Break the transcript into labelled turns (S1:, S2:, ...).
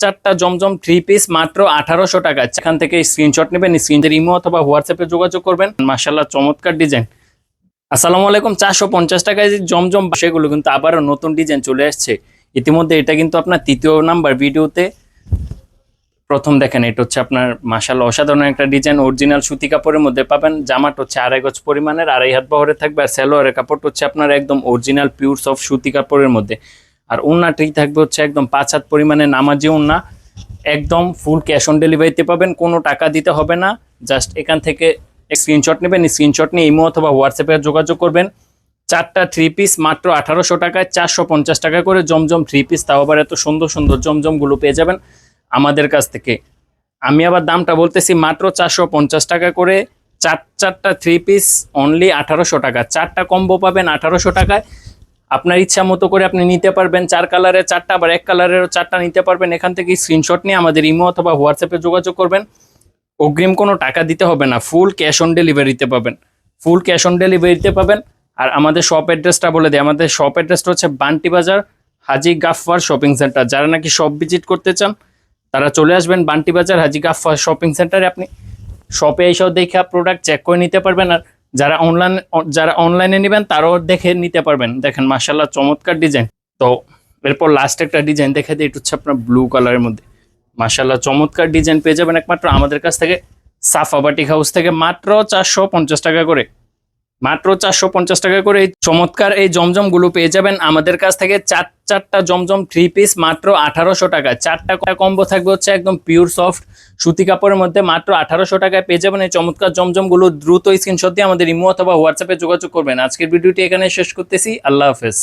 S1: চারটা জমজম 3 পিস মাত্র 1800 টাকা। এখান থেকে স্ক্রিনশট নেবেন, স্ক্রিনের ইমো অথবা হোয়াটসঅ্যাপে যোগাযোগ করবেন। মাশাআল্লাহ চমৎকার ডিজাইন। আসসালামু আলাইকুম। 450 টাকায় যে জমজম সেগুলো কিন্তু আবারও নতুন ডিজাইন চলে আসছে। ইতিমধ্যে এটা কিন্তু আপনার তৃতীয় নাম্বার ভিডিওতে প্রথম দেখেন। এটা হচ্ছে আপনার মাশাআল্লাহ অসাধারণ একটা ডিজাইন। অরিজিনাল সুতি কাপড়ের মধ্যে পাবেন। জামাটা হচ্ছে 2.5 গজ পরিমাণের, 2.5 হাত বহরে থাকবে। আর সালোয়ারের কাপড়টা হচ্ছে আপনার একদম অরিজিনাল পিওর সফট সুতি কাপড়ের মধ্যে। আর ওন্নাটি থাকবে হচ্ছে একদম 5 হাত পরিমাণে নামাজি ওন্না। একদম ফুল ক্যাশ অন ডেলিভারিতে পাবেন, কোনো টাকা দিতে হবে না। জাস্ট এখান থেকে স্ক্রিনশট নেবেন, স্ক্রিনশট নিয়ে ইমো অথবা হোয়াটসঅ্যাপে যোগাযোগ করবেন। চারটা 3 পিস মাত্র 1800 টাকায়, 450 টাকা করে জমজম 3 পিস। তাও আবার এত সুন্দর সুন্দর জমজমগুলো পেয়ে যাবেন আমাদের কাছ থেকে। আমি আবার দামটা বলতেছি, মাত্র 450 টাকা করে চারটা 3 পিস অনলি 1800 টাকা। 4টা কম্বো পাবেন 1800 টাকায়। আপনার ইচ্ছা মতো করে আপনি নিতে পারবেন। 4 কালারের 4টা, আবার 1 কালারেরও 4টা নিতে পারবেন। এখান থেকে স্ক্রিনশট নিয়ে আমাদের ইমো অথবা হোয়াটসঅ্যাপে যোগাযোগ করবেন। অগ্রিম কোনো টাকা দিতে হবে না, ফুল ক্যাশ অন ডেলিভারিতে পাবেন। ফুল ক্যাশ অন ডেলিভারিতে পাবেন। আর আমাদের শপ অ্যাড্রেসটা বলে দিই। আমাদের শপ অ্যাড্রেসটা হচ্ছে বান্টি বাজার হাজি গাফফার শপিং সেন্টার। যারা নাকি শপ ভিজিট করতে চান তারা চলে আসবেন বান্টি বাজার হাজি গাফফার শপিং সেন্টারে। আপনি শপে এসেও দেখে প্রোডাক্ট চেক করে নিতে পারবেন। আর যারা অনলাইনে নেবেন তারাও দেখে নিতে পারবেন। দেখেন মাশাআল্লাহ চমৎকার ডিজাইন। তো এরপর লাস্ট একটা ডিজাইন দেখে দিই। এটা হচ্ছে আপনার ব্লু কালারের মধ্যে মাশাআল্লাহ চমৎকার ডিজাইন পেয়ে যাবেন একমাত্র আমাদের কাছ থেকে, সাফা বাটিক হাউস থেকে। মাত্র 450 টাকা করে, মাত্র 450 টাকা করে এই চমৎকার এই জমজমগুলো পেয়ে যাবেন আমাদের কাছ থেকে। চারটা জমজম 3 পিস মাত্র 1800 টাকা। 4টা কম্বো থাকবে হচ্ছে একদম পিওর সফট সুতি কাপড়ের মধ্যে। মাত্র 1800 টাকায় পেয়ে যাবেন এই চমৎকার জমজমগুলো। দ্রুত স্ক্রিনশট দিয়ে আমাদের ইমো অথবা হোয়াটসঅ্যাপে যোগাযোগ করবেন। আজকের ভিডিওটি এখানে শেষ করতেছি। আল্লাহ হাফেজ।